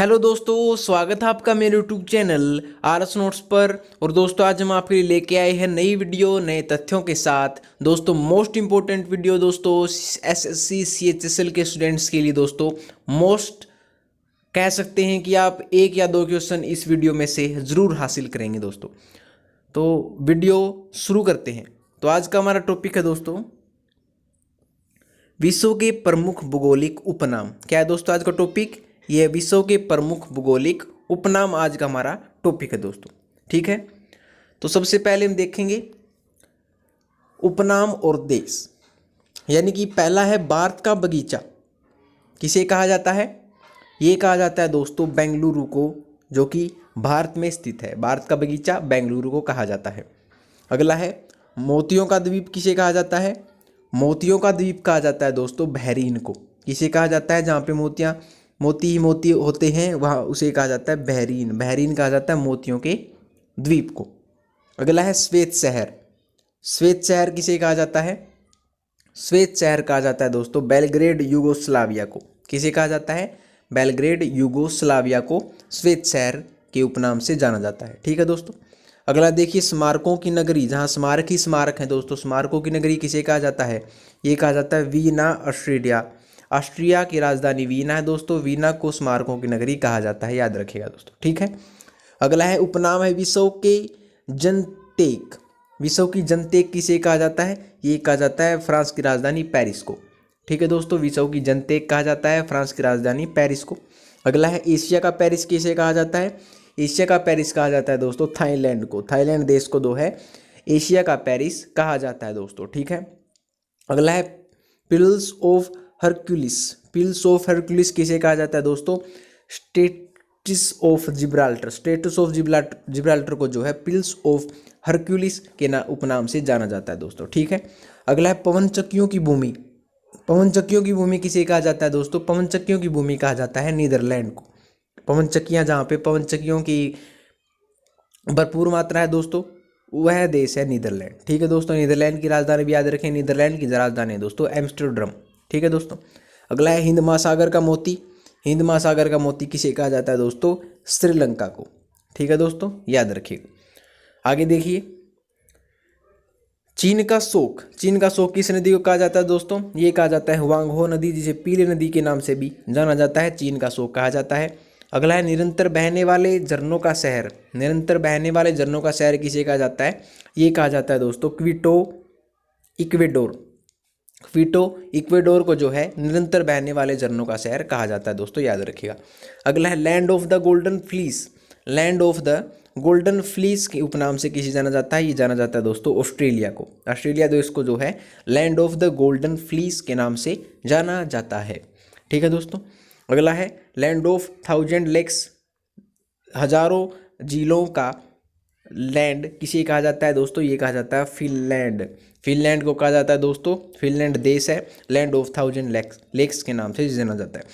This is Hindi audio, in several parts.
हेलो दोस्तों, स्वागत है आपका मेरे यूट्यूब चैनल आरएस नोट्स पर। और दोस्तों आज हम आपके लिए लेके आए हैं नई वीडियो नए तथ्यों के साथ। दोस्तों मोस्ट इंपॉर्टेंट वीडियो दोस्तों एसएससी सीएचएसएल के स्टूडेंट्स के लिए दोस्तों मोस्ट कह सकते हैं कि आप एक या दो क्वेश्चन इस वीडियो में से ज़रूर हासिल करेंगे दोस्तों। तो वीडियो शुरू करते हैं। तो आज का हमारा टॉपिक है दोस्तों विश्व के प्रमुख भौगोलिक उपनाम। क्या है दोस्तों आज का टॉपिक? ये विश्व के प्रमुख भौगोलिक उपनाम आज का हमारा टॉपिक है दोस्तों। ठीक है, तो सबसे पहले हम देखेंगे उपनाम और देश। यानी कि पहला है भारत का बगीचा। किसे कहा जाता है? ये कहा जाता है दोस्तों बेंगलुरु को, जो कि भारत में स्थित है। भारत का बगीचा बेंगलुरु को कहा जाता है। अगला है मोतियों का द्वीप। किसे कहा जाता है? मोतियों का द्वीप कहा जाता है दोस्तों बहरीन को। किसे कहा जाता है? जहाँ पे मोती ही मोती होते हैं वहाँ उसे कहा जाता है बहरीन। बहरीन कहा जाता है मोतियों के द्वीप को। अगला है श्वेत शहर। श्वेत शहर किसे कहा जाता है? श्वेत शहर कहा जाता है दोस्तों बेलग्रेड यूगोस्लाविया को। किसे कहा जाता है? बेलग्रेड यूगोस्लाविया को श्वेत शहर के उपनाम से जाना जाता है। ठीक है दोस्तों। अगला देखिए स्मारकों की नगरी। जहाँ स्मारक ही स्मारक है दोस्तों, स्मारकों की नगरी किसे कहा जाता है? ये कहा जाता है वीना, ऑस्ट्रिया। ऑस्ट्रिया की राजधानी वीना है दोस्तों। वीना को स्मारकों की नगरी कहा जाता है, याद रखिएगा दोस्तों। ठीक है। अगला है उपनाम है विश्व के जनतेक। विश्व की जनतेक किसे कहा जाता है? ये कहा जाता है फ्रांस की राजधानी पेरिस को। ठीक है दोस्तों, विश्व की जनतेक कहा जाता है फ्रांस की राजधानी पेरिस को। अगला है एशिया का पेरिस। किसे कहा जाता है? एशिया का पेरिस कहा जाता है दोस्तों थाईलैंड को। थाईलैंड देश को दो है एशिया का पेरिस कहा जाता है दोस्तों। ठीक है। अगला है pills of Hercules. Pills of Hercules किसे कहा जाता है दोस्तों? States of Gibraltar. States of Gibraltar को जो है पिल्स ऑफ हरक्यूलिस के उपनाम से जाना जाता है दोस्तों। ठीक है। अगला है पवन चक्कियों की भूमि। पवन चक्कियों की भूमि किसे कहा जाता है दोस्तों? पवन चक्कियों की भूमि कहा जाता है नीदरलैंड को। पवन चक्कियाँ, जहाँ पे पवन चक्कियों की भरपूर मात्रा है दोस्तों, वह देश है नीदरलैंड। ठीक है दोस्तों। नीदरलैंड की राजधानी भी याद रखें। नीदरलैंड की राजधानी है दोस्तों एम्स्टर्डम। ठीक है दोस्तों। अगला है हिंद महासागर का मोती। हिंद महासागर का मोती किसे कहा जाता है दोस्तों? श्रीलंका को। ठीक है दोस्तों, याद रखिएगा। आगे देखिए चीन का शोक। चीन का शोक किस नदी को कहा जाता है दोस्तों? ये कहा जाता है हुआंगहो नदी, जिसे पीले नदी के नाम से भी जाना जाता है। चीन का शोक कहा जाता है। अगला है निरंतर बहने वाले झरनों का शहर। निरंतर बहने वाले झरनों का शहर किसे कहा जाता है? ये कहा जाता है दोस्तों क्विटो, इक्वेडोर। क्विटो इक्वेडोर को जो है निरंतर बहने वाले झरनों का शहर कहा जाता है दोस्तों, याद रखिएगा। अगला है land of the golden fleece. Land of the golden fleece के उपनाम से किसे जाना जाता है? ये जाना जाता है दोस्तों ऑस्ट्रेलिया को। ऑस्ट्रेलिया देश को जो है land of the golden fleece के नाम से जाना जाता है। ठीक है दोस्तों। अगला है लैंड ऑफ थाउजेंड लेक्स। हजारों झीलों का लैंड किसे कहा जाता है दोस्तों? ये कहा जाता है फिनलैंड। फिनलैंड को कहा जाता है दोस्तों, फिनलैंड देश है लैंड ऑफ थाउजेंड लेक्स के नाम से जाना जाता है।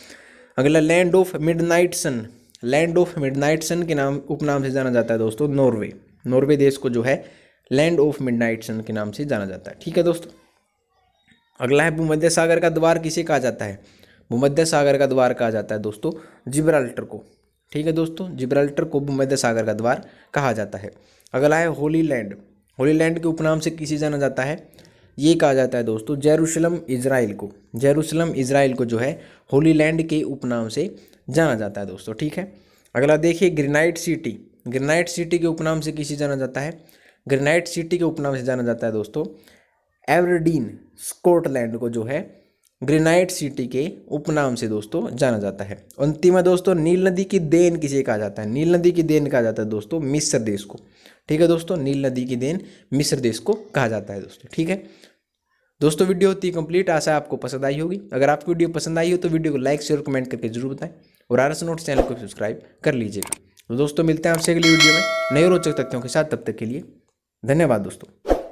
अगला land of midnight sun. Land of midnight sun के नाम उपनाम से जाना जाता है दोस्तों नॉर्वे। नॉर्वे देश को जो है लैंड ऑफ मिडनाइट सन के नाम से जाना जाता है। ठीक है दोस्तों। अगला है भूमध्य सागर का द्वार किसे कहा जाता है? भूमध्य सागर का द्वार कहा जाता है दोस्तों जिब्राल्टर को। ठीक है दोस्तों, जिब्राल्टर को भूमध्य सागर का द्वार कहा जाता है। अगला है होली लैंड। होली लैंड के उपनाम से किसे जाना जाता है? ये कहा जाता है दोस्तों जेरूशलम इजराइल को। जेरूशलम इजराइल को जो है होली लैंड के उपनाम से जाना जाता है दोस्तों। ठीक है। अगला देखिए ग्रेनाइट सिटी। ग्रेनाइट सिटी के उपनाम से किसे जाना जाता है? ग्रेनाइट सिटी के उपनाम से जाना जाता है दोस्तों एवरडीन, स्कॉटलैंड को जो है ग्रेनाइट सिटी के उपनाम से दोस्तों जाना जाता है। अंतिम है दोस्तों नील नदी की देन किसे कहा जाता है? नील नदी की देन कहा जाता है दोस्तों मिस्र देश को। ठीक है दोस्तों, नील नदी की देन मिस्र देश को कहा जाता है दोस्तों। ठीक है दोस्तों, वीडियो होती है कंप्लीट। आशा आपको पसंद आई होगी। अगर आपको वीडियो पसंद आई हो तो वीडियो को लाइक शेयर कमेंट करके जरूर बताएं और आरएस नोट्स चैनल को सब्सक्राइब कर लीजिएगा। तो दोस्तों मिलते हैं आपसे अगली वीडियो में नए रोचक तथ्यों के साथ। तब तक के लिए धन्यवाद दोस्तों।